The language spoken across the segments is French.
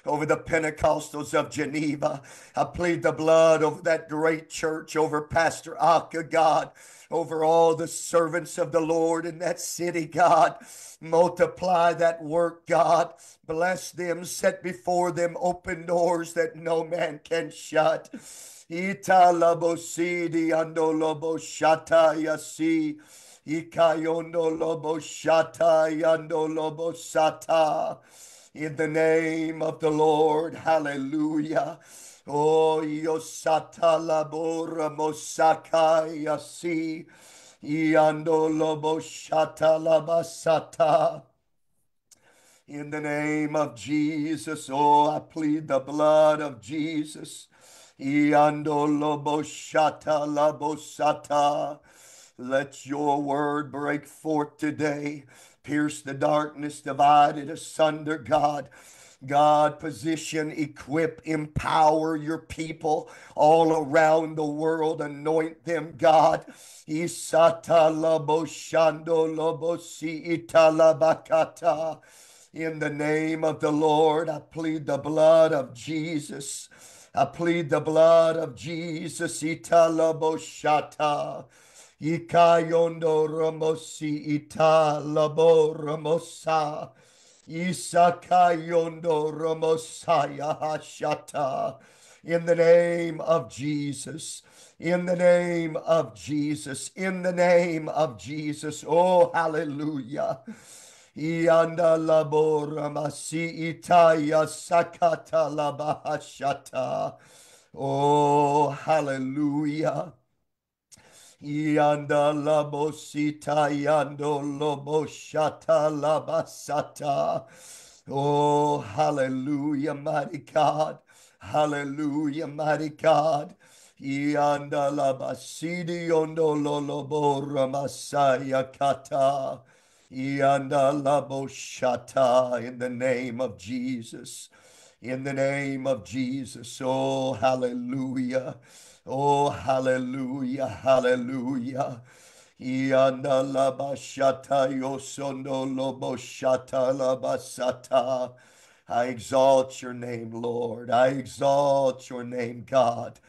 over the Pentecostals of Geneva. I plead the blood over that great church, over Pastor Aka, God, over all the servants of the Lord in that city, God. Multiply that work, God. Bless them, set before them open doors that no man can shut. Ita labo sidi ando lobo shata yasi. Ikayondo lobo shata yando lobo sata. In the name of the Lord, hallelujah. Oh, yosata labora mosaka yasi. Yando lobo shata labasata. In the name of Jesus, oh, I plead the blood of Jesus. Yando lobo shata labosata. Let your word break forth today. Pierce the darkness, divide it asunder, God. God, position, equip, empower your people all around the world. Anoint them, God. Isata labo shando lobo si italabakata. In the name of the Lord, I plead the blood of Jesus. I plead the blood of Jesus. Italabo shata. Ikayondo ramosi ita labo ramosa. Isakayondo ramosaya hashata. In the name of Jesus. In the name of Jesus. In the name of Jesus. Oh, hallelujah. Ianda labo ramasi itaya sakata labahashata. Oh, hallelujah. Yanda labo sita yando lobo shata labasata. Oh, hallelujah, mighty God. Hallelujah, mighty God. Yanda labasidi yondo lolobo ramasaya kata. Yanda labo shata, in the name of Jesus. In the name of Jesus. Oh, hallelujah. Oh, hallelujah, hallelujah. Ianda la bashata yosondo lobo shata la basata. I exalt your name, Lord. I exalt your name, God.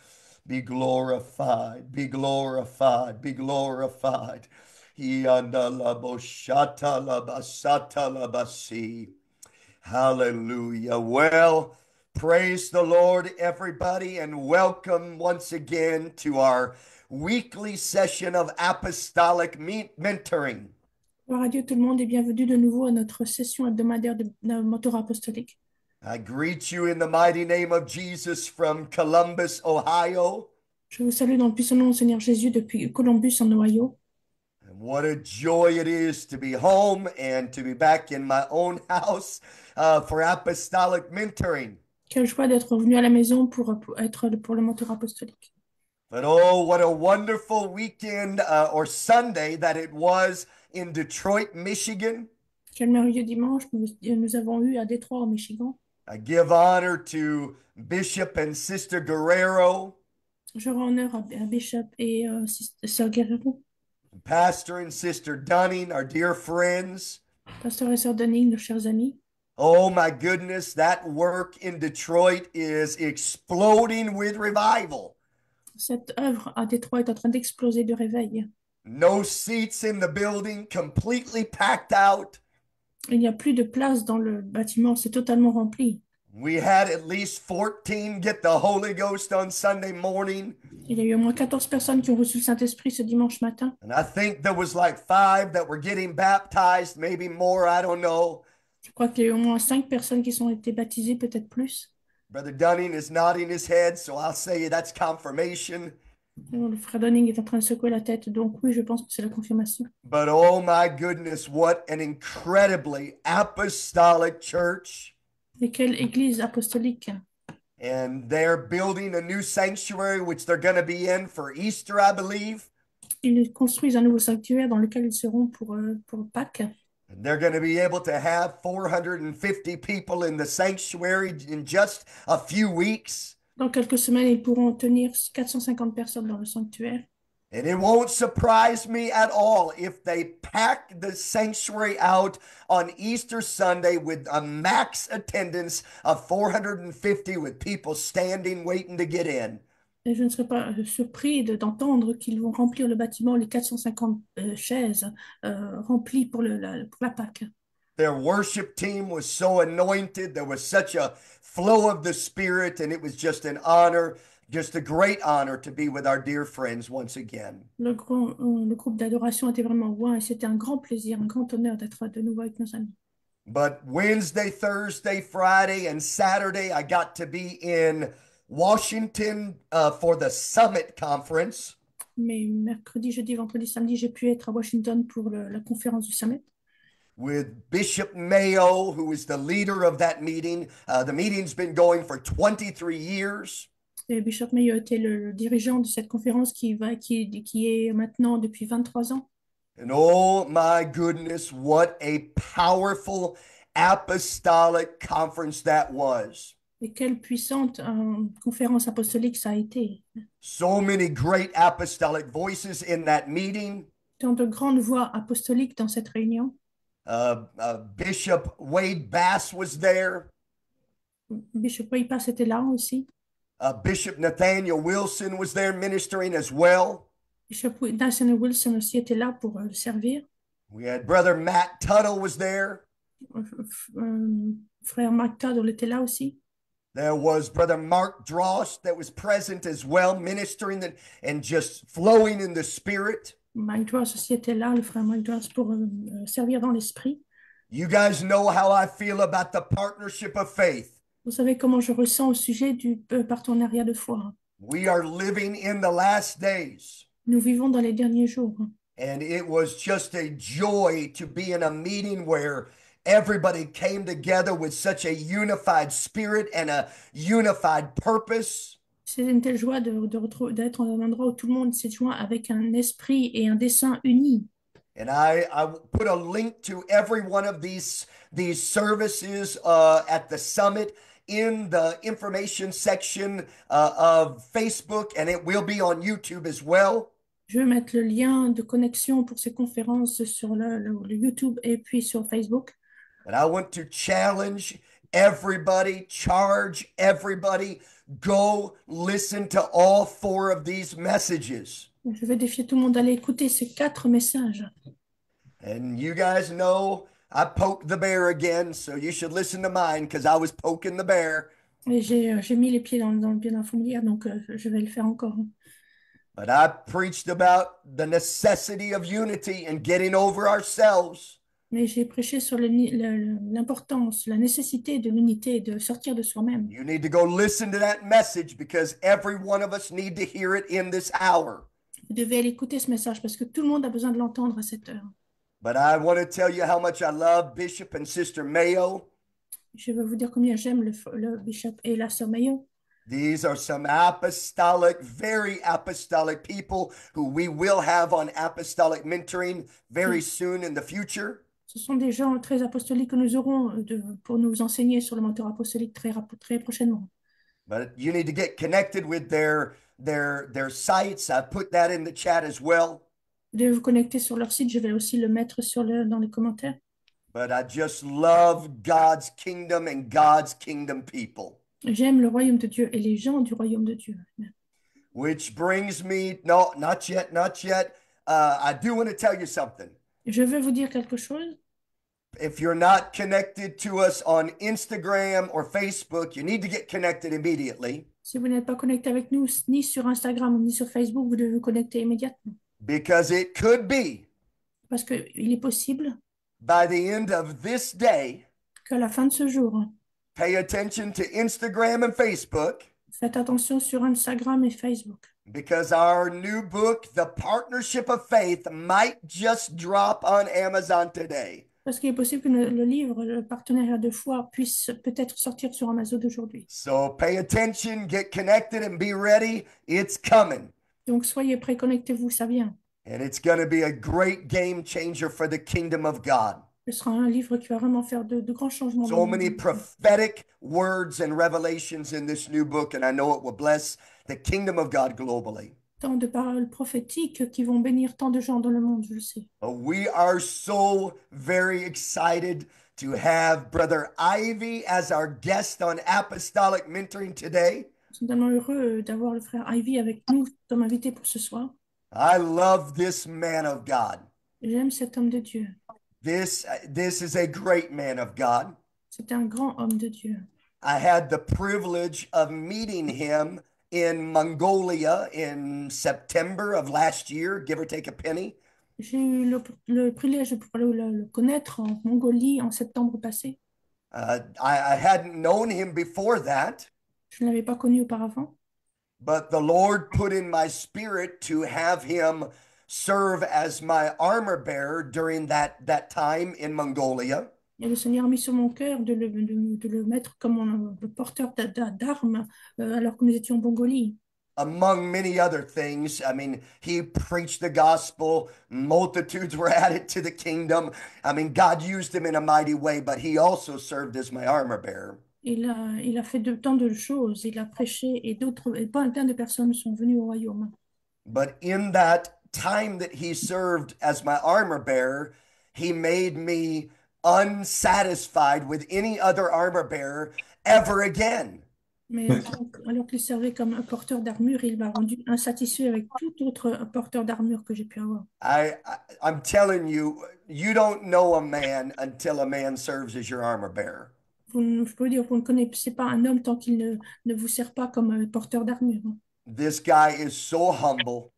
Be glorified, be glorified, be glorified. Ianda la boshata la basata la basi. Hallelujah. Well, praise the Lord, everybody, and welcome once again to our weekly session of apostolic mentoring. Gloire à Dieu tout le monde et bienvenue de nouveau à notre session hebdomadaire de mentorat apostolique. I greet you in the mighty name of Jesus from Columbus, Ohio. Je vous salue dans le puissant nom du Seigneur Jésus depuis Columbus en Ohio. And what a joy it is to be home and to be back in my own house for apostolic mentoring. Quelle joie d'être revenu à la maison pour être pour le mentorat apostolique. But oh, what a wonderful weekend or Sunday that it was in Detroit, Michigan. Quel merveilleux dimanche nous avons eu à Détroit, au Michigan. I give honor to Bishop and Sister Guerrero, Je rends honneur à Bishop et Sœur Guerrero, Pastor and Sister Dunning, our dear friends. Pasteur et Sœur Dunning, nos chers amis. Oh my goodness, that work in Detroit is exploding with revival. Cette œuvre à Détroit est en train d'exploser de réveil. No seats in the building, completely packed out. Il n'y a plus de place dans le bâtiment, c'est totalement rempli. We had at least 14 get the Holy Ghost on Sunday morning. Il y a eu au moins 14 personnes qui ont reçu le Saint-Esprit ce dimanche matin. And I think there was like 5 that were getting baptized, maybe more, I don't know. Je crois qu'il y a eu au moins 5 personnes qui sont été baptisées, peut-être plus. Brother Dunning is nodding his head, so I'll say that's confirmation. Le frère Donning est en train de secouer la tête, donc oui, je pense que c'est la confirmation. But oh my goodness, what an incredibly apostolic church. Et quelle église apostolique! And they're building a new sanctuary, which they're going to be in for Easter, I believe. Ils construisent un nouveau sanctuaire dans lequel ils seront pour Pâques. And they're going to be able to have 450 people in the sanctuary in just a few weeks. Dans quelques semaines, ils pourront tenir 450 personnes dans le sanctuaire. And it won't surprise me at all if they pack the sanctuary out on Easter Sunday with a max attendance of 450 with people standing waiting to get in. Et je ne serais pas surpris d'entendre qu'ils vont remplir le bâtiment, les 450 chaises remplies pour pour la Pâque. Their worship team was so anointed. There was such a flow of the Spirit, and it was just an honor, just a great honor to be with our dear friends once again. Le groupe d'adoration était vraiment loin et c'était un grand plaisir, un grand honneur d'être de nouveau avec nos amis. But Wednesday, Thursday, Friday, and Saturday, I got to be in Washington for the Summit Conference. Mais mercredi, jeudi, vendredi, samedi, j'ai pu être à Washington pour la conférence du Summit With Bishop Mayo, who is the leader of that meeting. The meeting's been going for 23 years. et Bishop Mayo était le dirigeant de cette conférence qui est maintenant depuis 23 ans. And oh my goodness, what a powerful apostolic conference that was. Et quelle puissante conférence apostolique ça a été. So many great apostolic voices in that meeting. Tant de grandes voix apostoliques dans cette réunion. Bishop Wade Bass was there. Bishop Waypass était là aussi. Bishop Nathaniel Wilson was there ministering as well. Bishop Nathaniel Wilson aussi était là pour le servir. We had Brother Matt Tuttle was there. Frère Mark Tuttle était là aussi. There was Brother Mark Dross that was present as well, ministering and just flowing in the Spirit. Mike Dross aussi était là, le frère Mike Dross, pour servir dans l'esprit. You guys know how I feel about the partnership of faith. Vous savez comment je ressens au sujet du partenariat de foi. We are living in the last days. Nous vivons dans les derniers jours. And it was just a joy to be in a meeting where everybody came together with such a unified spirit and a unified purpose. C'est une telle joie d'être dans un endroit où tout le monde s'est joint avec un esprit et un dessein unis. And I put a link to every one of these services at the summit in the information section of Facebook, and it will be on YouTube as well. Je vais mettre le lien de connexion pour ces conférences sur le YouTube et puis sur Facebook. And I want to challenge everybody, charge everybody, go listen to all 4 of these messages. Je vais défier tout le monde d'aller écouter ces 4 messages. And you guys know I poked the bear again, so you should listen to mine because I was poking the bear. Et j'ai mis les pieds dans le pied de la fourmilière, donc je vais le faire encore. But I preached about the necessity of unity and getting over ourselves. Mais j'ai prêché sur l'importance, la nécessité de l'unité, de sortir de soi-même. You need to go listen to that message because every one of us need to hear it in this hour. Vous devez aller écouter ce message parce que tout le monde a besoin de l'entendre à cette heure. But I want to tell you how much I love Bishop and Sister Mayo. Je veux vous dire combien j'aime le bishop et la sœur Mayo. These are some apostolic, very apostolic people who we will have on apostolic mentoring very soon in the future. Ce sont des gens très apostoliques que nous aurons pour nous enseigner sur le mentor apostolique très prochainement. But you need to get connected with their sites. I put that in the chat as well. Vous devez vous connecter sur leur site. Je vais aussi le mettre dans les commentaires. But I just love God's kingdom and God's kingdom people. J'aime le royaume de Dieu et les gens du royaume de Dieu. Which brings me, no, not yet, not yet. I do want to tell you something. Je veux vous dire quelque chose. If you're not connected to us on Instagram or Facebook, you need to get connected immediately. Si vous n'êtes pas connecté avec nous, ni sur Instagram, ni sur Facebook, vous devez vous connecter immédiatement. Because it could be, Parce qu'il est possible by the end of this day, qu'à la fin de ce jour, pay attention to Instagram and Facebook. faites attention sur Instagram et Facebook. Because our new book, The Partnership of Faith, might just drop on Amazon today. Parce qu'il est possible que le livre, le partenariat de foi, puisse peut-être sortir sur Amazon aujourd'hui. So pay attention, get connected, and be ready. It's coming. Donc soyez prêts, connectez-vous, ça vient. And it's going to be a great game changer for the kingdom of God. Ce sera un livre qui va vraiment faire de grands changements. So many prophetic words and revelations in this new book, and I know it will bless the kingdom of God globally. tant de paroles prophétiques qui vont bénir tant de gens dans le monde, je le sais. We are so very excited to have Brother Ivy as our guest on Apostolic Mentoring today. Nous sommes tellement heureux d'avoir le frère Ivy avec nous comme invité pour ce soir. I love this man of God. J'aime cet homme de Dieu. This is a great man of God. C'est un grand homme de Dieu. I had the privilege of meeting him in Mongolia in September of last year, give or take a penny. J'ai eu le privilège de pouvoir le connaître en Mongolie en septembre passé. I hadn't known him before that, Je ne l'avais pas connu auparavant, but the Lord put in my spirit to have him serve as my armor bearer during that time in Mongolia. et le Seigneur a mis sur mon cœur de le mettre comme le porteur d'armes alors que nous étions en Mongolie. Among many other things. I mean, he preached the gospel, multitudes were added to the kingdom. I mean, God used him in a mighty way, but he also served as my armor bearer. Il a fait tant de choses, il a prêché et plein de personnes sont venues au royaume. But in that time that he served as my armor bearer, he made me unsatisfied with any other armor bearer ever again. Mais alors qu'il servait comme un porteur d'armure, il m'a rendu insatisfait avec tout autre porteur d'armure que j'ai pu avoir. I'm telling you, you don't know a man until a man serves as your armor bearer. Je peux vous dire, vous ne connaissez pas un homme tant qu'il ne vous sert pas comme un porteur d'armure. This guy is so humble,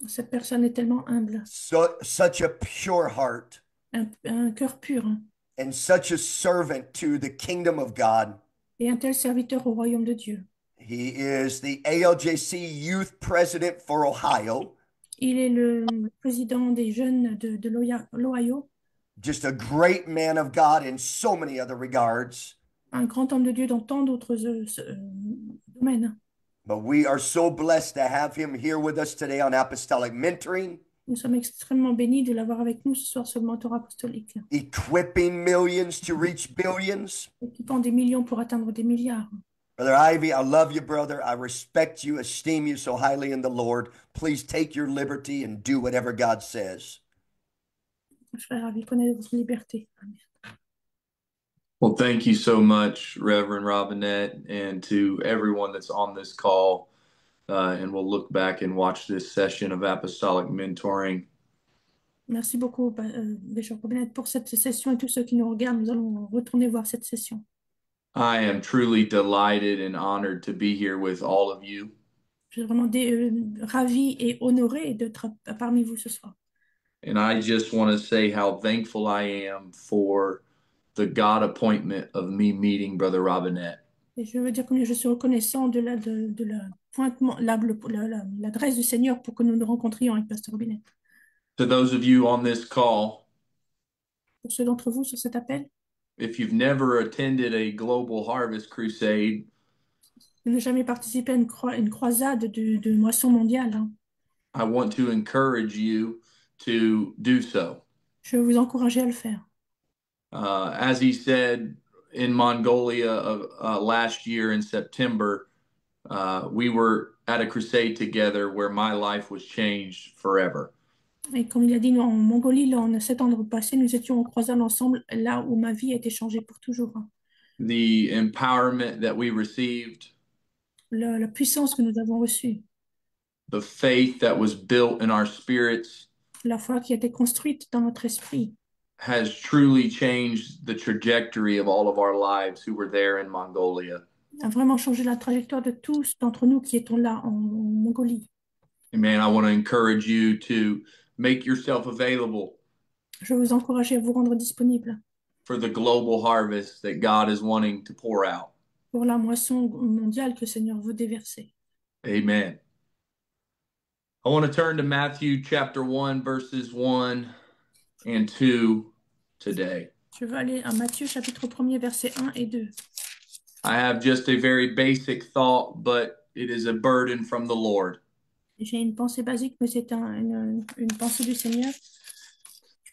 Cette personne est tellement humble, such a pure heart, un cœur pur, hein, and such a servant to the kingdom of God. et un tel serviteur au royaume de Dieu. He is the ALJC youth president for Ohio. Il est le président des jeunes de l'Ohio, Just a great man of God in so many other regards. un grand homme de Dieu dans tant d'autres domaines. But we are so blessed to have him here with us today on Apostolic Mentoring, Nous sommes extrêmement bénis de l'avoir avec nous ce soir sur le mentorat apostolique, equipping millions to reach billions. équipant des millions pour atteindre des milliards. Brother Ivy, I love you, brother. I respect you, esteem you so highly in the Lord. Please take your liberty and do whatever God says. Frère Ravi, prenez votre liberté. Amen. Well, thank you so much, Reverend Robinette, and to everyone that's on this call. And we'll look back and watch this session of apostolic mentoring. Merci beaucoup, Bishop Robinette, pour cette session et tous ceux qui nous regardent. Nous allons retourner voir cette session. I am truly delighted and honored to be here with all of you. Je suis vraiment ravie et honorée d'être parmi vous ce soir. And I just want to say how thankful I am for the God appointment of me meeting Brother Robinette. Et je veux dire combien je suis reconnaissant de l'adresse du Seigneur pour que nous nous rencontrions avec Pasteur Robinette. To those of you on this call, Pour ceux d'entre vous sur cet appel, if you've never attended a global harvest crusade, je n'ai jamais participé à une croisade de moisson mondiale, hein. I want to encourage you to do so. Je veux vous encourager à le faire. As he said in Mongolia last year in September, we were at a crusade together where my life was changed forever. Et comme il a dit en Mongolie, là, en septembre passé, nous étions en croisade ensemble, là où ma vie a été changée pour toujours, hein. The empowerment that we received, La puissance que nous avons reçue, the faith that was built in our spirits, la foi qui a été construite dans notre esprit, has truly changed the trajectory of all of our lives who were there in Mongolia. a vraiment changé la trajectoire de tous d'entre nous qui étions là en Mongolie. And man, I want to encourage you to make yourself available Je veux vous encourager à vous rendre disponible for the global harvest that God is wanting to pour out. pour la moisson mondiale que le Seigneur veut déverser. Amen. I want to turn to Matthew chapter 1, verses 1 and 2 today. Je veux aller à Matthieu chapitre 1er, versets 1 et 2. I have just a very basic thought, but it is a burden from the Lord. J'ai une pensée basique, mais c'est une pensée du Seigneur.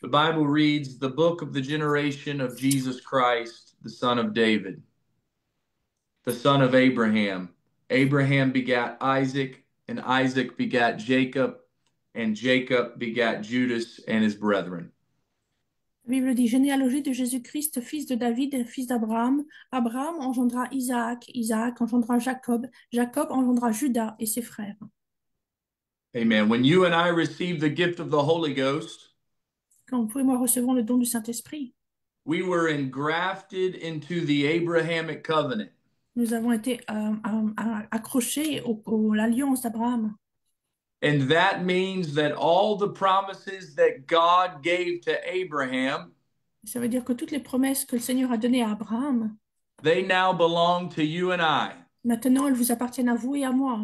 The Bible reads, the book of the generation of Jesus Christ, the son of David, the son of Abraham. Abraham begat Isaac, and Isaac begat Jacob, and Jacob begat Judas and his brethren. La Bible dit généalogie de Jésus-Christ, fils de David, fils d'Abraham. Abraham engendra Isaac, Isaac engendra Jacob, Jacob engendra Judas et ses frères. Amen. When you and I receive the gift of the Holy Ghost, Quand vous et moi recevons le don du Saint-Esprit, we were engrafted into the Abrahamic covenant. nous avons été accrochés à l'alliance d'Abraham. And that means that all the promises that God gave to Abraham, Ça veut dire que toutes les promesses que le Seigneur a données à Abraham, they now belong to you and I. maintenant elles vous appartiennent à vous et à moi.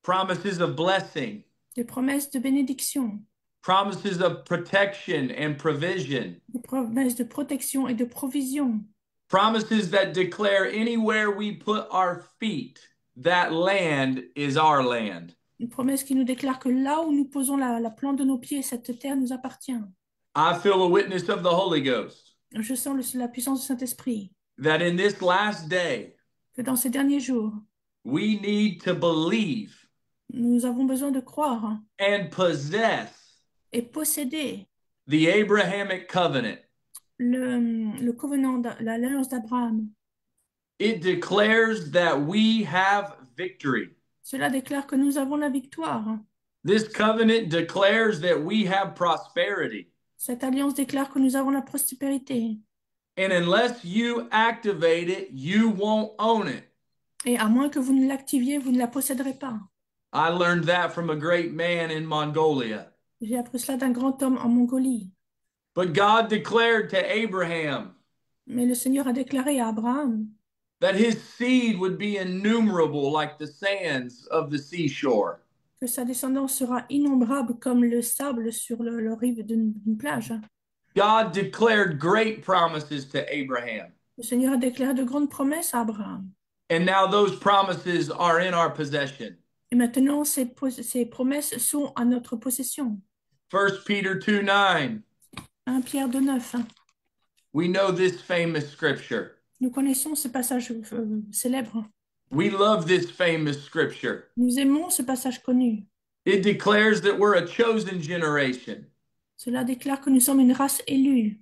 Promises of blessing, Des promesses de bénédiction, promises of protection and provision, des promesses de protection et de provision. promises that declare anywhere we put our feet, that land is our land. Une promesse qui nous déclare que là où nous posons la plante de nos pieds, cette terre nous appartient. I feel a witness of the Holy Ghost Je sens la puissance du Saint-Esprit, that in this last day, que dans ces derniers jours, we need to believe nous avons besoin de croire and possess et posséder the Abrahamic covenant. le covenant, l'alliance d'Abraham. It declares that we have victory. Cela déclare que nous avons la victoire. This covenant declares that we have prosperity. Cette alliance déclare que nous avons la prospérité. And unless you activate it, you won't own it. Et à moins que vous ne l'activiez, vous ne la posséderez pas. I learned that from a great man in Mongolia. J'ai appris cela d'un grand homme en Mongolie. But God declared to Abraham Mais le Seigneur a déclaré à Abraham that his seed would be innumerable like the sands of the seashore. que sa descendance sera innombrable comme le sable sur le rive d'une plage. God declared great promises to Abraham. Le Seigneur a déclaré de grandes promesses à Abraham. And now those promises are in our possession. Et maintenant, ces promesses sont à notre possession. 1 Peter 2:9. 1 Pierre 2,9. We know this famous scripture. Nous connaissons ce passage célèbre. We love this famous scripture. Nous aimons ce passage connu. It declares that we're a chosen generation, Cela déclare que nous sommes une race élue,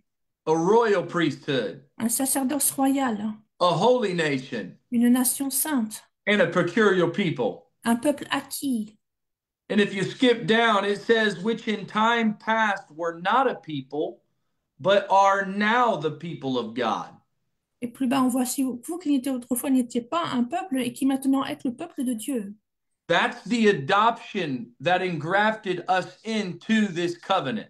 a royal priesthood, un sacerdoce royal, a holy nation, une nation sainte, and a peculiar people. un peuple acquis. And if you skip down, it says, which in time past were not a people, but are now the people of God. Et plus bas, on voit si vous qui n'étiez autrefois n'étiez pas un peuple et qui maintenant êtes le peuple de Dieu. That's the adoption that engrafted us into this covenant,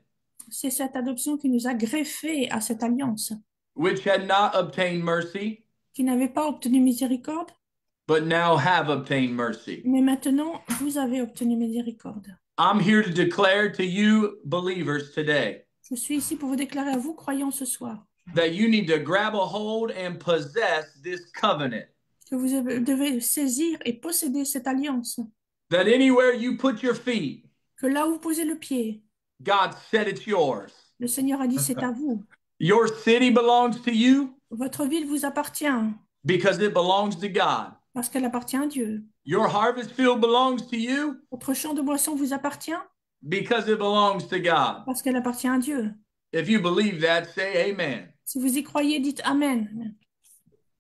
C'est cette adoption qui nous a greffés à cette alliance, which had not obtained mercy, qui n'avait pas obtenu miséricorde, but now have obtained mercy. mais maintenant vous avez obtenu miséricorde. I'm here to declare to you believers today Je suis ici pour vous déclarer à vous, croyants ce soir, that you need to grab a hold and possess this covenant. que vous devez saisir et posséder cette alliance, That anywhere you put your feet, que là où vous posez le pied, God said it's yours. le Seigneur a dit c'est à vous. Your city belongs to you Votre ville vous appartient because it belongs to God. parce qu'elle appartient à Dieu. Your harvest field belongs to you Votre champ de boisson vous appartient because it belongs to God. parce qu'elle appartient à Dieu. If you believe that, say amen. Si vous y croyez, dites Amen.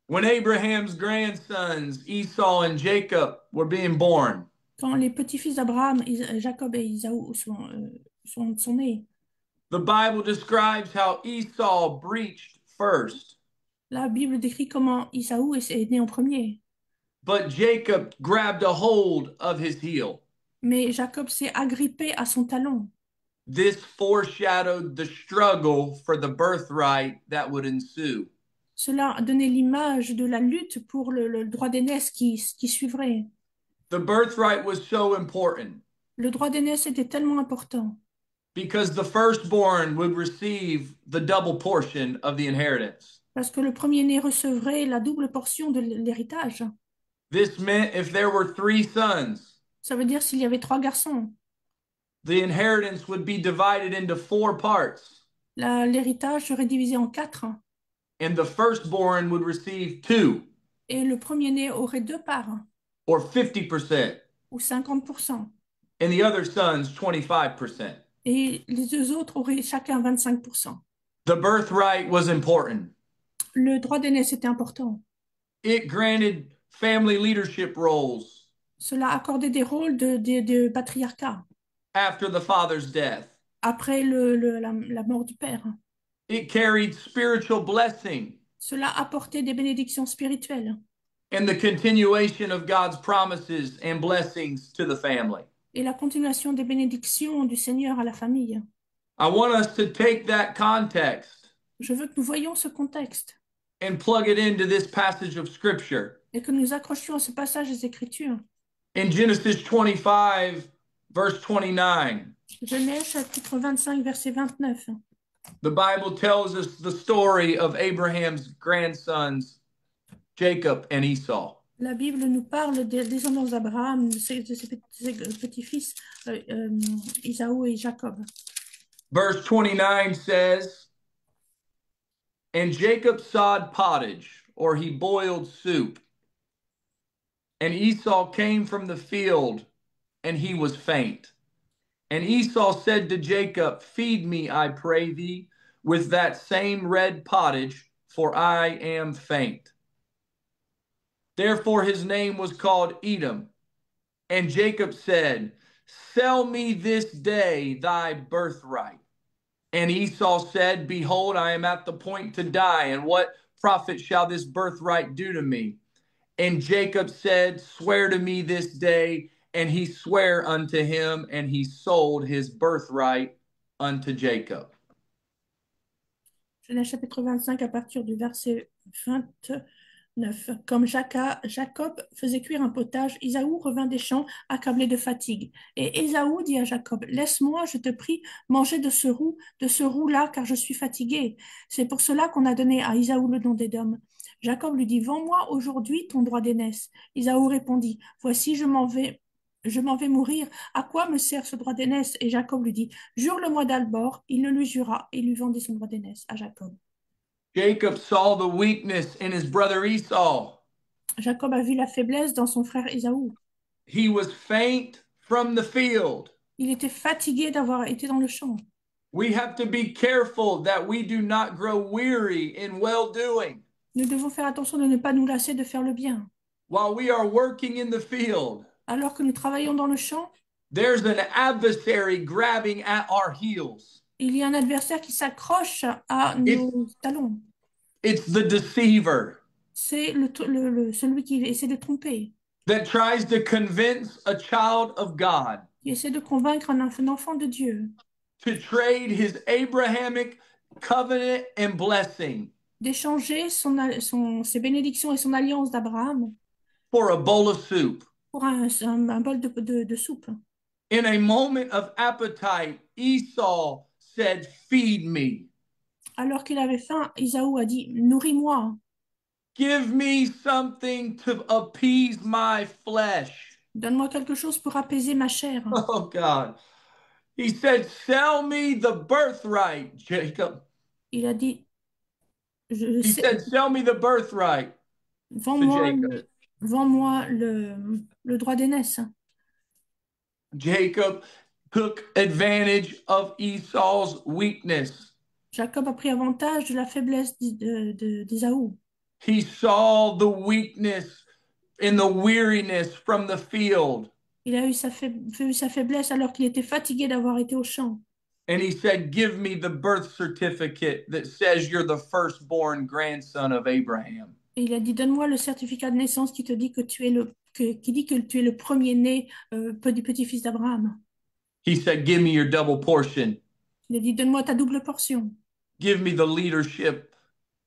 When Abraham's grandsons, Esau and Jacob, were being born, Quand les petits-fils d'Abraham, Jacob et Isaou sont nés, the Bible describes how Esau breached first, la Bible décrit comment Isaou est né en premier. but Jacob grabbed a hold of his heel. Mais Jacob s'est agrippé à son talon. This foreshadowed the struggle for the birthright that would ensue. Cela a donné l'image de la lutte pour le droit d'aînesse qui suivrait. The birthright was so important Le droit d'aînesse était tellement important because the firstborn would receive the double portion of the inheritance. parce que le premier-né recevrait la double portion de l'héritage. This meant if there were 3 sons, Ça veut dire s'il y avait 3 garçons, the inheritance would be divided into 4 parts, l'héritage serait divisé en 4 and the firstborn would receive 2, et le premier-né aurait 2 parts, or 50%. ou 50%. and the other sons 25%. Et les deux autres auraient chacun 25%. The birthright was important. Le droit d'aînesse était important. It granted family leadership roles Cela accordait des rôles de patriarcat after the father's death. après la mort du père. It carried spiritual blessing Cela apportait des bénédictions spirituelles and the continuation of God's promises and blessings to the family. et la continuation des bénédictions du Seigneur à la famille. I want us to take that context Je veux que nous voyions ce contexte and plug it into this passage of scripture. et que nous accrochions à ce passage des Écritures. In Genesis 25, verse 29, Genèse chapitre 25, verset 29. the Bible tells us the story of Abraham's grandsons, Jacob and Esau. La Bible nous parle des descendants d'Abraham, de ses petits-fils, Isaou et Jacob. Verse 29 says, and Jacob sawed pottage, or he boiled soup. And Esau came from the field, and he was faint. And Esau said to Jacob, feed me, I pray thee, with that same red pottage, for I am faint. Therefore his name was called Edom. And Jacob said, sell me this day thy birthright. And Esau said, behold, I am at the point to die, and what profit shall this birthright do to me? And Jacob said, swear to me this day. And he sware unto him, and he sold his birthright unto Jacob. Genèse chapitre 25 à partir du verset 29. Comme Jacob faisait cuire un potage, Isaou revint des champs accablé de fatigue. Et Ésaü dit à Jacob, laisse-moi, je te prie, manger de ce roux-là, car je suis fatigué. C'est pour cela qu'on a donné à Isaou le nom d'Édom. Jacob lui dit, vends-moi aujourd'hui ton droit d'aînesse. Isaou répondit, voici, je m'en vais mourir. À quoi me sert ce droit d'aînesse? Et Jacob lui dit, jure-le-moi d'abord. Il le lui jura et lui vendit son droit d'aînesse à Jacob. Jacob saw the weakness in his brother Esau. Jacob a vu la faiblesse dans son frère Ésaü. He was faint from the field. Il était fatigué d'avoir été dans le champ. We have to be careful that we do not grow weary in well-doing. Nous devons faire attention de ne pas nous lasser de faire le bien. While we are working in the field, Alors que nous travaillons dans le champ, there's an adversary grabbing at our heels. il y a un adversaire qui s'accroche à nos talons. It's the deceiver C'est celui qui essaie de tromper, that tries to convince a child of God qui essaie de convaincre un enfant de Dieu to trade his Abrahamic covenant and blessing d'échanger ses bénédictions et son alliance d'Abraham for a bowl of soup. pour un bol de soupe. In a moment of appetite, Esau said, feed me. Alors qu'il avait faim, Ésaü a dit, nourris-moi, Give me something to appease my flesh. donne-moi quelque chose pour apaiser ma chair. Oh, God. He said, sell me the birthright, Jacob. Il a dit, He said, sell me the birthright to Jacob. vends-moi le droit d'aînesse. Jacob took advantage of Esau's weakness. Jacob a pris avantage de la faiblesse d'Ésaü. He saw the weakness in the weariness from the field. Il a eu sa faiblesse alors qu'il était fatigué d'avoir été au champ. And he said, give me the birth certificate that says you're the firstborn grandson of Abraham. Et il a dit, donne-moi le certificat de naissance qui te dit que tu es le premier-né du petit-fils d'Abraham. He said, give me your double portion. Il a dit, donne-moi ta double portion. Give me the leadership.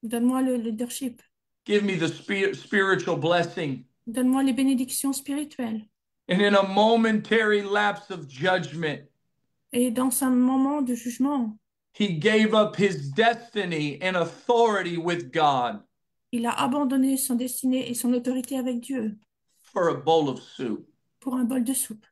Donne-moi le leadership. Give me the spiritual blessing. Donne-moi les bénédictions spirituelles. And in a momentary lapse of judgment, Et dans un moment de jugement, he gave up his destiny and authority with God il a abandonné son destinée et son autorité avec Dieu for a bowl of soup. pour un bol de soupe.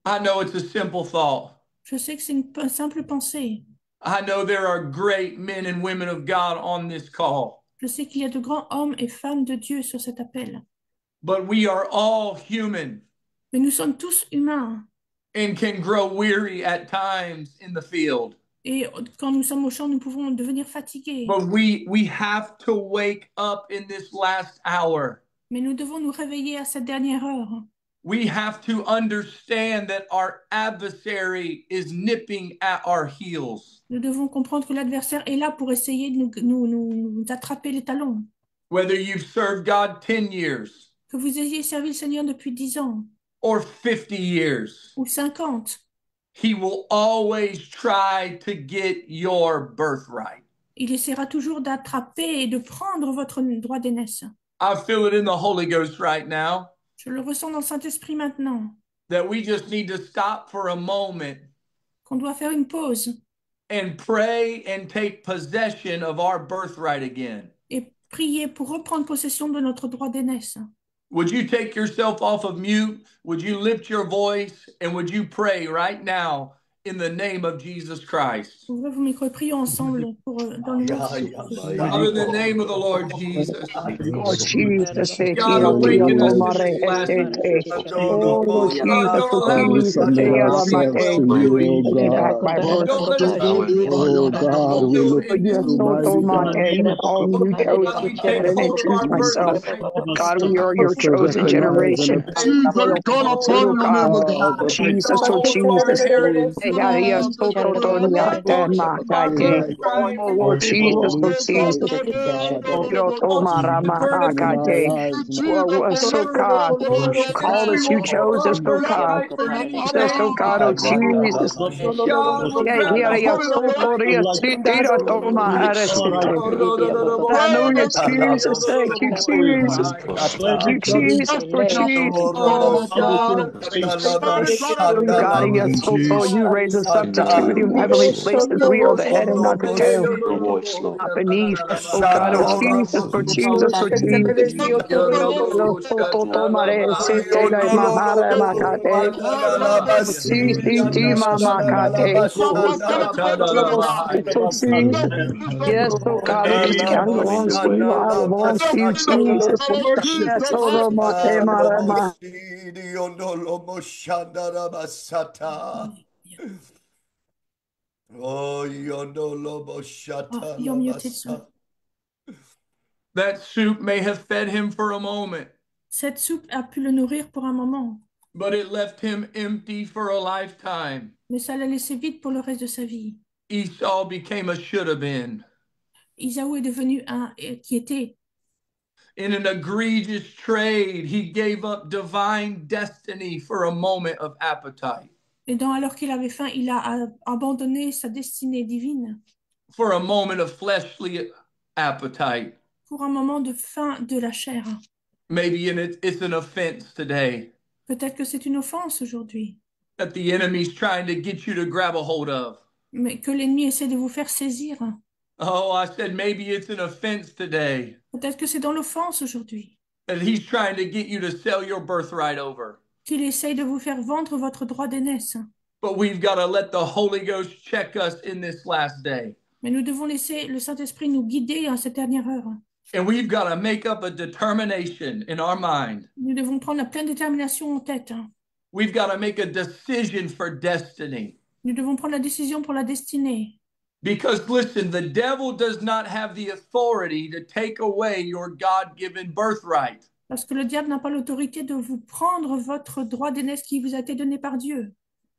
I know it's a simple thought. Je sais que c'est une simple pensée. I know there are great men and women of God on this call. Je sais qu'il y a de grands hommes et femmes de Dieu sur cet appel. But we are all human. Mais nous sommes tous humains. and can grow weary at times in the field. Et quand nous sommes au champ, nous pouvons devenir fatigués. But we have to wake up in this last hour. Mais nous devons nous réveiller à cette dernière heure. We have to understand that our adversary is nipping at our heels. Nous devons comprendre que l'adversaire est là pour essayer de nous attraper les talons. Whether you've served God 10 years Que vous ayez servi le Seigneur depuis 10 ans or 50 years, ou 50, he will always try to get your birthright. il essaiera toujours d'attraper et de prendre votre droit d'aînesse. I feel it in the Holy Ghost right now Je le ressens dans le Saint-Esprit maintenant, that we just need to stop for a moment qu'on doit faire une pause and pray and take possession of our birthright again. et prier pour reprendre possession de notre droit d'aînesse. Would you take yourself off of mute? Would you lift your voice and would you pray right now in the name of Jesus Christ? Ouvrez vos micros et prions ensemble dans le nom de Jésus. Father, in the name of the Lord Jesus, Oh Jesus, God, awaken us in this last oh Jesus, God, don't allow us Jesus, to get weary. my birth. Don't let us Oh God, we look in you this so that all you chose to we put take it hold of into our myself. birthright. God, we are your chosen generation. Jesus, call upon your name, O God. Jesus, Take oh hold of our Jesus. inheritance. Oh Lord Jesus, oh Jesus. Yo tomara mahakate. So God, you called us, you chose us, oh God. Jesus, oh God, oh Jesus. Yeah, here you so Korea, Tira Toma Arasite. Hallelujah, Jesus, thank you, Jesus. Thank you, Jesus, for Jesus. Oh God, God, yes, so you raise us up to keep in heavenly places. We are the head and not the tail. Not beneath. Oh God, oh Jesus, for Jesus, for Jesus. Yes, oh God, we just count it belongs to you. I belong to you, Jesus. Yes, oh Lord, Oh, yondo lobo shata Ayant mieux tes labasa. that soup may have fed him for a moment, Cette soupe a pu le nourrir pour un moment, but it left him empty for a lifetime. mais ça l'a laissé vide pour le reste de sa vie. Esau became a should have been. Isaou est devenu qui était. In an egregious trade, he gave up divine destiny for a moment of appetite. Et alors qu'il avait faim, il a abandonné sa destinée divine For a moment of fleshly appetite. pour un moment de faim de la chair. Maybe it's an offense today Peut-être que c'est une offense aujourd'hui, that the enemy's trying to get you to grab a hold of. mais que l'ennemi essaie de vous faire saisir. Oh, I said maybe it's an offense today Peut-être que c'est dans l'offense aujourd'hui that he's trying to get you to sell your birthright over. qu'il essaye de vous faire vendre votre droit d'aînesse. But we've got to let the Holy Ghost check us in this last day. Mais nous devons laisser le Saint-Esprit nous guider en cette dernière heure. And we've got to make up a determination in our mind. Nous devons prendre la pleine détermination en tête. We've got to make a decision for destiny. Nous devons prendre la décision pour la destinée. Because listen, the devil does not have the authority to take away your God-given birthright. Parce que le diable n'a pas l'autorité de vous prendre votre droit d'aînesse qui vous a été donné par Dieu.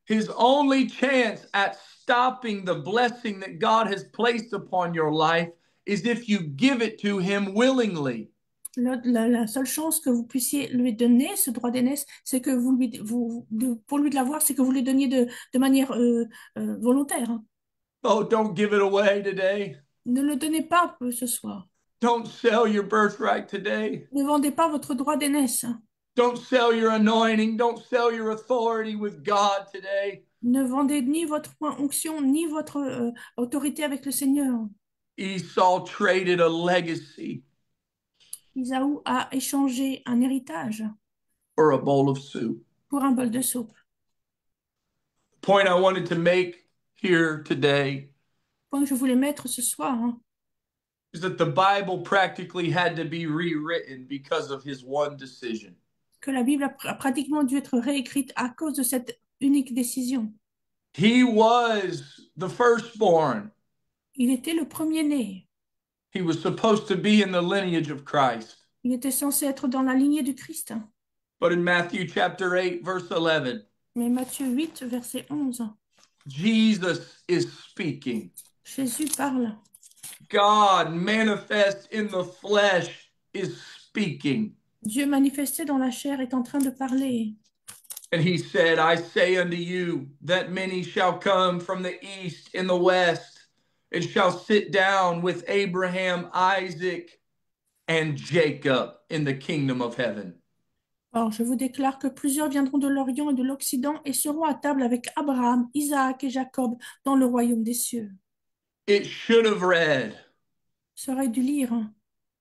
His only chance at stopping the blessing that God has placed upon your life is if you give it to him willingly. La seule chance que vous puissiez lui donner, ce droit d'aînesse, c'est que pour lui de l'avoir, c'est que vous le donniez de manière volontaire. Oh, don't give it away today. Ne le donnez pas ce soir. Don't sell your birthright today. Ne vendez pas votre droit d'aînesse. Don't sell your anointing. Don't sell your authority with God today. Ne vendez ni votre onction, ni votre autorité avec le Seigneur. Esau traded a legacy Isaou a échangé un héritage for a bowl of soup. pour un bol de soupe. The point I wanted to make here today Le point que je voulais mettre ce soir, is that the Bible practically had to be rewritten because of his one decision. que la Bible a pratiquement dû être réécrite à cause de cette unique décision. He was the firstborn. Il était le premier-né. He was supposed to be in the lineage of Christ. Il était censé être dans la lignée du Christ. But in Matthew chapter 8, verse 11, Mais Matthieu 8, verset 11, Jesus is speaking. Jésus parle. God manifest in the flesh is speaking. Dieu manifesté dans la chair est en train de parler. And he said, I say unto you that many shall come from the east and the west and shall sit down with Abraham, Isaac, and Jacob in the kingdom of heaven. Or, je vous déclare que plusieurs viendront de l'Orient et de l'Occident et seront à table avec Abraham, Isaac et Jacob dans le royaume des cieux. It should have read Ça aurait dû lire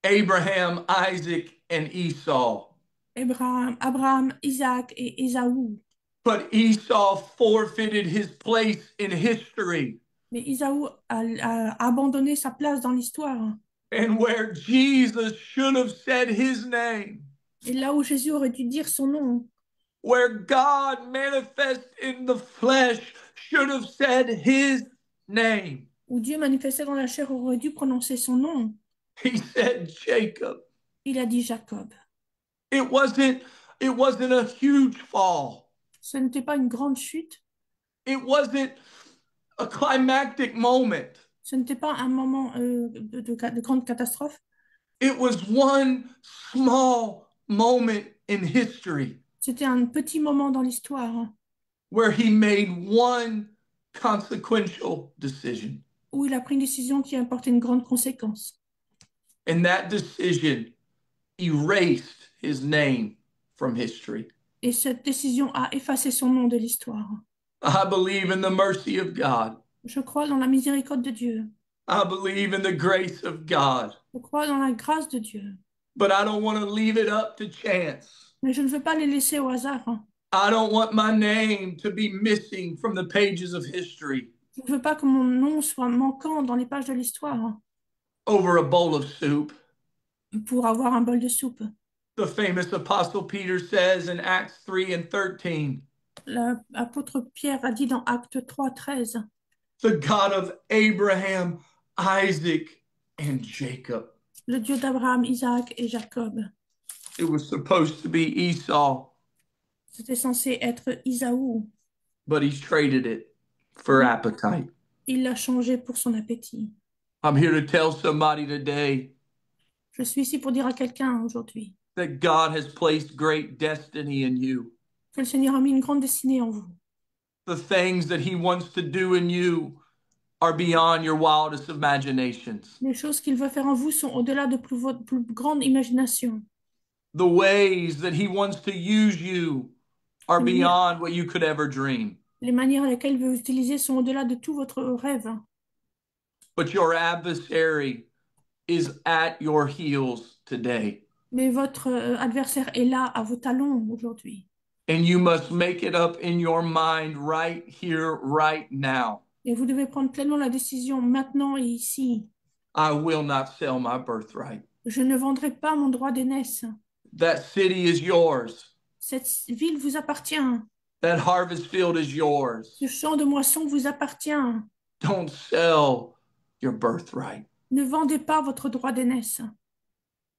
Abraham, Isaac, and Esau. Abraham, Isaac et Ésaü. But Esau forfeited his place in history. Mais Ésaü a abandonné sa place dans l'histoire. And where Jesus should have said his name, Et là où Jésus aurait dû dire son nom, where God manifest in the flesh should have said his name, où Dieu manifesté dans la chair aurait dû prononcer son nom, he said Jacob. il a dit Jacob. It wasn't a huge fall. Ce n'était pas une grande chute, It wasn't a climactic moment. ce n'était pas un moment de grande catastrophe. It was one small moment in history C'était un petit moment dans l'histoire where he made one consequential decision. où il a pris une décision qui a apporté une grande conséquence. And that decision erased his name from history. Et cette décision a effacé son nom de l'histoire. I believe in the mercy of God. Je crois dans la miséricorde de Dieu. I believe in the grace of God. Je crois dans la grâce de Dieu. But I don't want to leave it up to chance. Mais je ne veux pas les laisser au hasard. I don't want my name to be missing from the pages of history Je ne veux pas que mon nom soit manquant dans les pages de l'histoire over a bowl of soup. pour avoir un bol de soupe. The famous Apostle Peter says in Acts 3 and 13, L'apôtre Pierre a dit dans Acte 3, 13, the God of Abraham, Isaac, and Jacob. le Dieu d'Abraham, Isaac et Jacob. It was supposed to be Esau, C'était censé être Isaü. but he's traded it for appetite. Il l'a changé pour son appétit. I'm here to tell somebody today Je suis ici pour dire à quelqu'un aujourd'hui that God has placed great destiny in you. que le Seigneur a mis une grande destinée en vous. The things that he wants to do in you are beyond your wildest imaginations. Les choses qu'il veut faire en vous sont au-delà de votre plus grande imagination. The ways that he wants to use you are beyond what you could ever dream. Les manières à lesquelles il veut vous utiliser sont au-delà de tout votre rêve. But your adversary is at your heels today. Mais votre adversaire est là, à vos talons aujourd'hui. And you must make it up in your mind right here, right now. Et vous devez prendre pleinement la décision maintenant et ici. I will not sell my birthright. Je ne vendrai pas mon droit d'aînesse. That city is yours. Cette ville vous appartient. That harvest field is yours. Ce champ de moisson vous appartient. Don't sell your birthright. Ne vendez pas votre droit d'aînesse.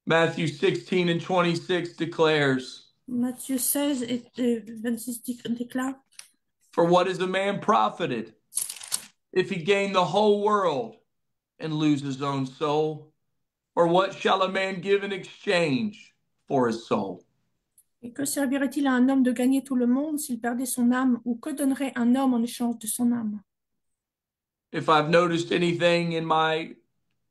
Matthew 16 and 26 declares, Matthieu 16 et 26 déclare, for what is a man profited if he gain the whole world and lose his own soul? Or what shall a man give in exchange for his soul? et que servirait-il à un homme de gagner tout le monde s'il perdait son âme, ou que donnerait un homme en échange de son âme? If I've noticed anything in my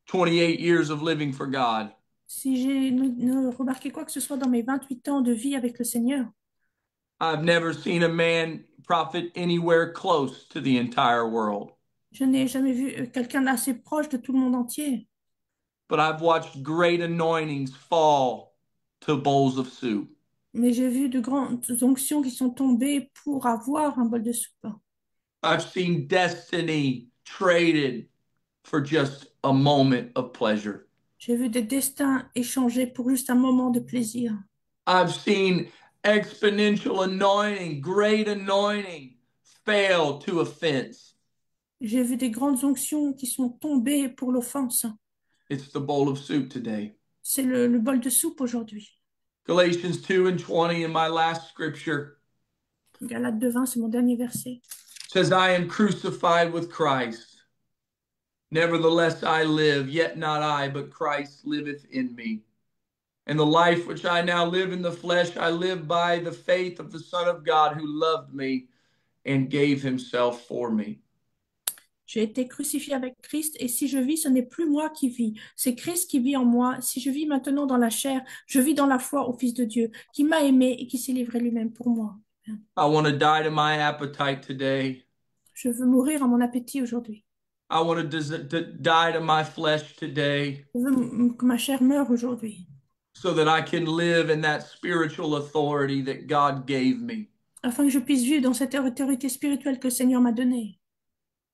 28 years of living for God, Si j'ai ne remarqué quoi que ce soit dans mes 28 ans de vie avec le Seigneur, I've never seen a man profit anywhere close to the entire world. je n'ai jamais vu quelqu'un d'assez proche de tout le monde entier. But I've watched great anointings fall to bowls of soup. Mais j'ai vu de grandes onctions qui sont tombées pour avoir un bol de soupe. I've seen destiny traded for just a moment of pleasure. J'ai vu des destins échangés pour juste un moment de plaisir. I've seen exponential anointing, great anointing fail to offense. J'ai vu des grandes onctions qui sont tombées pour l'offense. It's the bowl of soup today. C'est le bol de soupe aujourd'hui. Galatians 2:20 in my last scripture Galates 2:20, c'est mon dernier verset. says, I am crucified with Christ. Nevertheless I live, yet not I, but Christ liveth in me. And the life which I now live in the flesh, I live by the faith of the Son of God who loved me and gave himself for me. J'ai été crucifié avec Christ, et si je vis, ce n'est plus moi qui vis, c'est Christ qui vit en moi. Si je vis maintenant dans la chair, je vis dans la foi au Fils de Dieu, qui m'a aimé et qui s'est livré lui-même pour moi. I want to die to my appetite today. Je veux mourir à mon appétit aujourd'hui. I want to die to my flesh today Je veux que ma chair meure aujourd'hui, so that I can live in that spiritual authority that God gave me. afin que je puisse vivre dans cette autorité spirituelle que le Seigneur m'a donnée.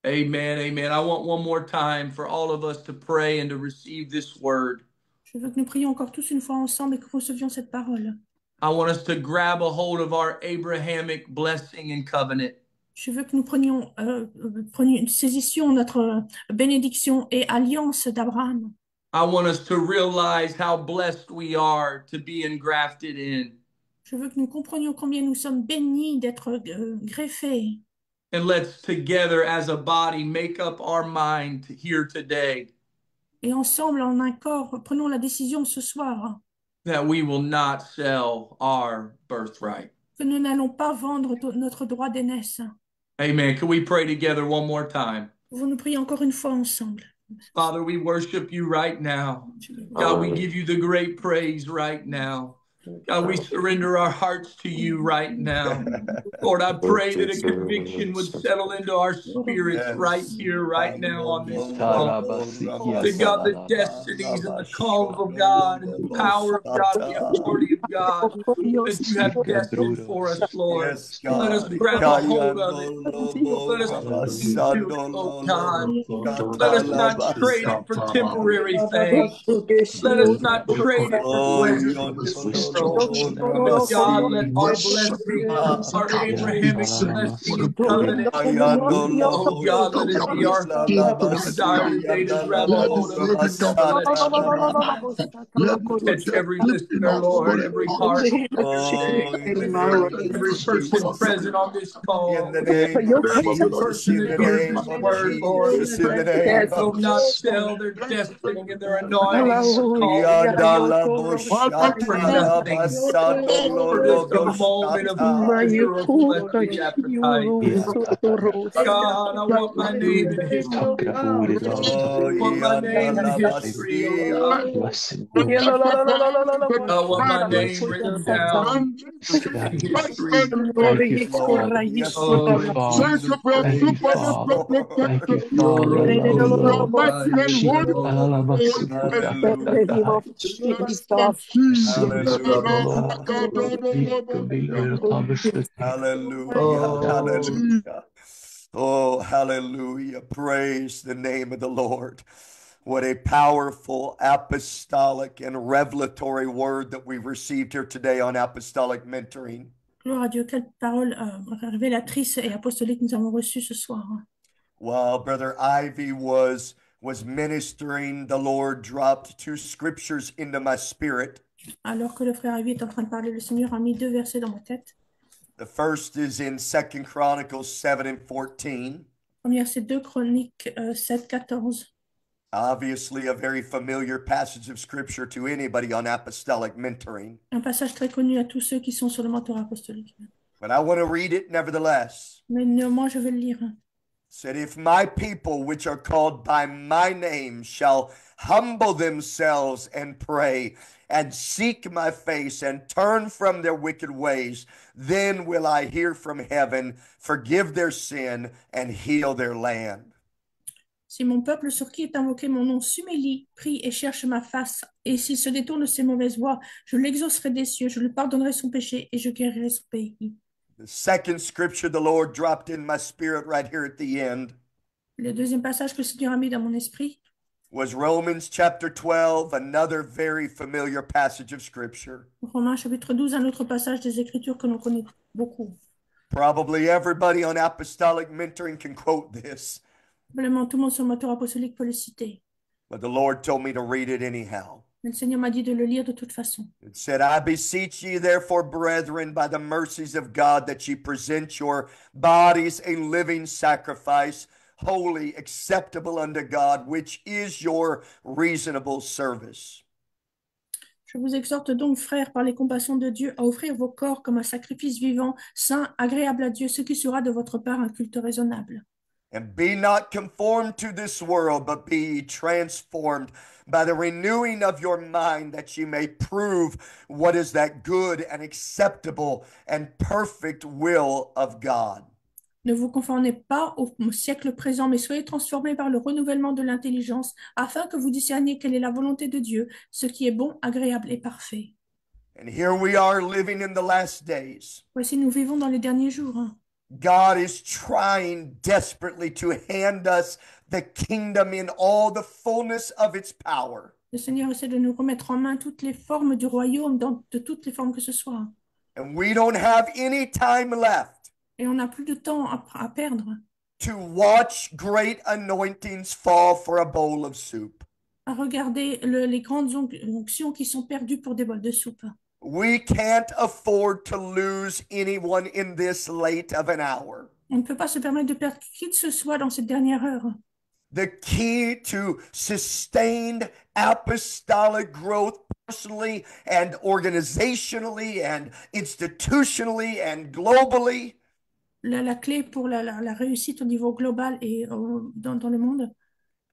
Amen, amen. I want one more time for all of us to pray and to receive this word. Je veux que nous prions encore tous une fois ensemble et que nous recevions cette parole. I want us to grab a hold of our Abrahamic blessing and covenant. Je veux que nous saisissions notre bénédiction et alliance d'Abraham. I want us to realize how blessed we are to be engrafted in. Je veux que nous comprenions combien nous sommes bénis d'être greffés. And let's together as a body make up our mind here today Et ensemble, en un corps, prenons la décision ce soir that we will not sell our birthright. que nous n'allons pas vendre notre droit d'aînesse. Amen. Can we pray together one more time? Nous prions encore une fois ensemble. Father, we worship you right now. God, we give you the great praise right now. God, we surrender our hearts to you right now. Lord, I pray that a conviction would settle into our spirits right here, right now on this call. That God, the destinies and the calls of God and the power of God and the authority of God that you have destined for us, Lord. Let us grab a hold of it. Let us pursue it, oh God. Let us not trade it for temporary things. Let us not trade it for pleasures of this world. But God, let our blessing, our Abrahamic blessing and covenant, oh God, let it be our desire today to grab a hold of it. Touch every listener, Lord, every heart, every person present on this call, every person that hears this word, Lord, that will not sell their destiny and their anointing for nothing. For just a moment of pleasure of fleshly appetite. God, I want my name in history. I want my name in history, oh God. I want my name written down in history. Hallelujah. Oh, hallelujah. Praise the name of the Lord. What a powerful apostolic and revelatory word that we've received here today on apostolic mentoring. Gloire à Dieu, quelle parole révélatrice et apostolique nous avons reçue ce soir. While Brother Ivy was ministering, the Lord dropped two scriptures into my spirit. Alors que le frère Ivy est en train de parler, le Seigneur a mis deux versets dans ma tête. The first is in 2 Chronicles 7:14. Première, c'est 2 Chroniques 7:14. Obviously a very familiar passage of scripture to anybody on apostolic mentoring. Un passage très connu à tous ceux qui sont sur le mentorat apostolique. But I want to read it nevertheless. Mais néanmoins, je vais le lire. Said, if my people which are called by my name shall humble themselves and pray and seek my face and turn from their wicked ways, then will I hear from heaven, forgive their sin and heal their land. Si mon peuple sur qui est invoqué mon nom s'humilie, prie et cherche ma face, et s'il se détourne de ses mauvaises voies, je l'exaucerai des cieux, je lui pardonnerai son péché et je guérirai son pays. The second scripture the Lord dropped in my spirit right here at the end. Le deuxième passage que le Seigneur a mis dans mon esprit was Romans chapter 12, another very familiar passage of Scripture. Romains chapitre 12, un autre passage des Écritures que l'on connaît beaucoup. Probably everybody on apostolic mentoring can quote this, Probablement tout le monde sur le moteur apostolique peut le citer. but the Lord told me to read it anyhow. Mais le Seigneur m'a dit de le lire de toute façon. It said, I beseech ye therefore, brethren, by the mercies of God, that ye present your bodies a living sacrifice, holy, acceptable unto God, which is your reasonable service. Je vous exhorte donc, frères, par les compassions de Dieu, à offrir vos corps comme un sacrifice vivant, saint, agréable à Dieu, ce qui sera de votre part un culte raisonnable. And be not conformed to this world, but be ye transformed by the renewing of your mind, that ye may prove what is that good and acceptable and perfect will of God. Ne vous conformez pas au siècle présent, mais soyez transformés par le renouvellement de l'intelligence, afin que vous discerniez quelle est la volonté de Dieu, ce qui est bon, agréable et parfait. And here we are living in the last days. Voici, nous vivons dans les derniers jours. God is trying desperately to hand us the kingdom in all the fullness of its power. Le Seigneur essaie de nous remettre en main toutes les formes du royaume, de toutes les formes que ce soit. And we don't have any time left Et on n'a plus de temps à perdre, to watch great anointings fall for a bowl of soup. à regarder les grandes onctions qui sont perdues pour des bols de soupe. We can't afford to lose anyone in this late of an hour. On ne peut pas se permettre de perdre qui que ce soit dans cette dernière heure. The key to sustained apostolic growth personally and organizationally and institutionally and globally La clé pour la réussite au niveau global et dans le monde,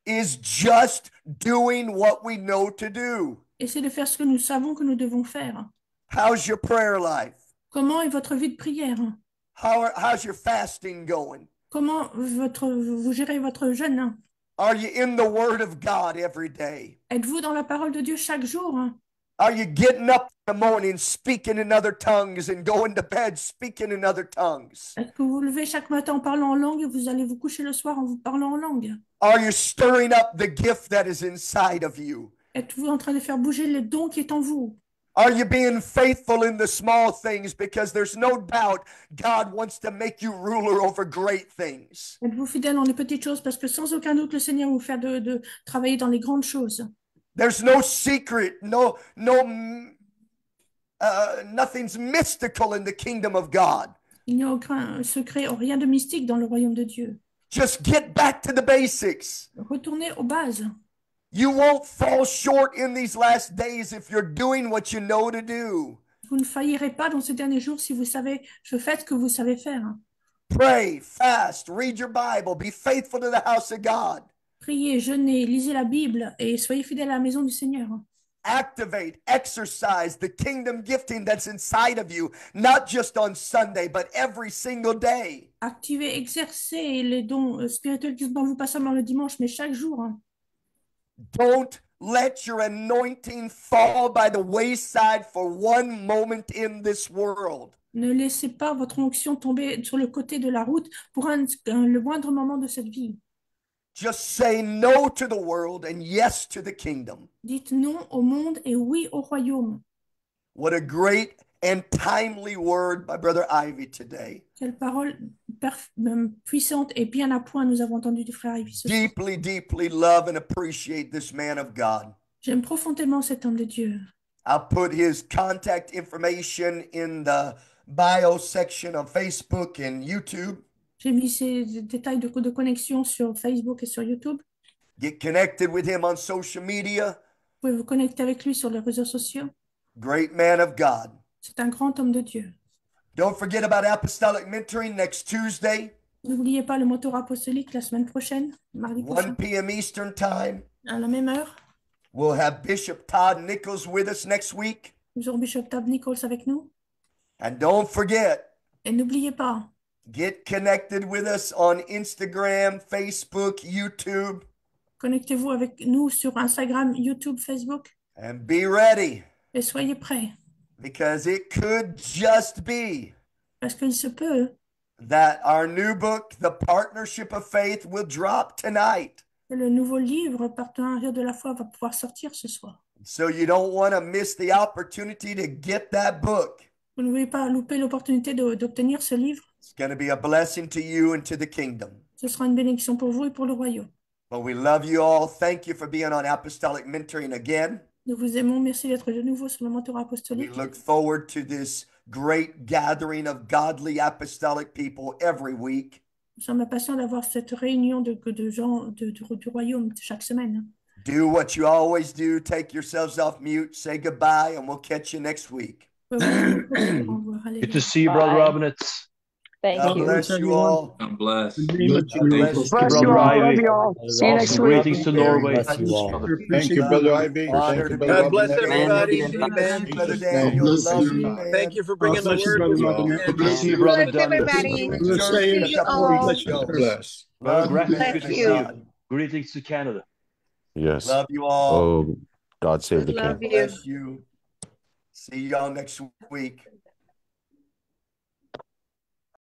is just doing what we know to do. et c'est de faire ce que nous savons que nous devons faire. How's your prayer life? Comment est votre vie de prière? How's your fasting going? Comment vous gérez votre jeûne? Are you in the Word of God every day? Êtes-vous dans la parole de Dieu chaque jour? Are you getting up in the morning speaking in other tongues and going to bed speaking in other tongues? Est-ce que vous vous levez chaque matin en parlant en langue et vous allez vous coucher le soir en vous parlant en langue? Are you stirring up the gift that is inside of you? Êtes-vous en train de faire bouger le don qui est en vous? Are you being faithful in the small things? Because there's no doubt God wants to make you ruler over great things. Êtes-vous fidèle dans les petites choses? Parce que sans aucun doute, le Seigneur vous fait de travailler dans les grandes choses. There's no secret, nothing's mystical in the kingdom of God. Il n'y a aucun secret, rien de mystique dans le royaume de Dieu. Just get back to the basics. Retournez aux bases. You won't fall short in these last days if you're doing what you know to do. Vous ne faillirez pas dans ces derniers jours si vous faites ce que vous savez faire. Pray, fast, read your Bible, be faithful to the house of God. Priez, jeûnez, lisez la Bible et soyez fidèles à la maison du Seigneur. Activate, exercise the kingdom gifting that's inside of you, not just on Sunday, but every single day. Activez, exercez les dons spirituels qui sont en vous, pas seulement le dimanche, mais chaque jour. Don't let your anointing fall by the wayside for one moment in this world. Ne laissez pas votre onction tomber sur le côté de la route pour le moindre moment de cette vie. Just say no to the world and yes to the kingdom. Dites non au monde et oui au royaume. What a great and timely word by Brother Ivy today. Quelle parole puissante et bien à point nous avons entendu du frère Ivy ce soir. Deeply, deeply love and appreciate this man of God. J'aime profondément cet homme de Dieu. I'll put his contact information in the bio section of Facebook and YouTube. J'ai mis ses détails de connexion sur Facebook et sur YouTube. Get connected with him on social media. Vous pouvez vous connecter avec lui sur les réseaux sociaux. Great man of God. C'est un grand homme de Dieu. Don't forget about apostolic mentoring next Tuesday, N'oubliez pas le moteur apostolique la semaine prochaine, mardi 1 prochain, p.m. Eastern Time. à la même heure. We'll have Bishop Todd Nichols with us next week. Nous aurons Bishop Tab Nichols avec nous. And don't forget, Et n'oubliez pas, get connected with us on Instagram, Facebook, YouTube, connectez-vous avec nous sur Instagram, YouTube, Facebook and be ready et soyez prêts. because it could just be Parce qu'il se peut that our new book, The Partnership of Faith, will drop tonight. Et le nouveau livre, Partenariat de la foi, va pouvoir sortir ce soir. So you don't want to miss the opportunity to get that book. Vous ne voulez pas louper l'opportunité d'obtenir ce livre. It's going to be a blessing to you and to the kingdom. Ce sera une bénédiction pour vous et pour le royaume. But we love you all. Thank you for being on Apostolic Mentoring again. Nous vous aimons. Merci d'être de nouveau sur le mentorat We apostolique. look forward to this great gathering of godly apostolic people every week. Nous sommes impatients d'avoir cette réunion de gens du royaume chaque semaine. Do what you always do. Take yourselves off mute. Say goodbye, and we'll catch you next week. Au revoir. Good to Alléluia. see you, Brother Bye. Robinets. Thank God you. bless you all. God bless. Bless God you. bless you. Bless you Brother all. Love Ivy. you all. See you next Awesome. week. Greetings to Norway. Bless you all. Thank you, Brother Ivy. Honor Thank to you, be Brother God bless with you. everybody. Amen. Amen. Brother Jesus' Daniel, name. love you, God man. Thank you for bringing the bless you, word. Brother Once Robin. again. Good to see you, Brother Douglas. See you in Bless church in a you couple all. weeks. God bless. Brother Love you, Graham, man. good to to see you. God. Greetings to Canada. Yes. Love you all. Oh, God save the Love king. you. Bless you. See y'all next week.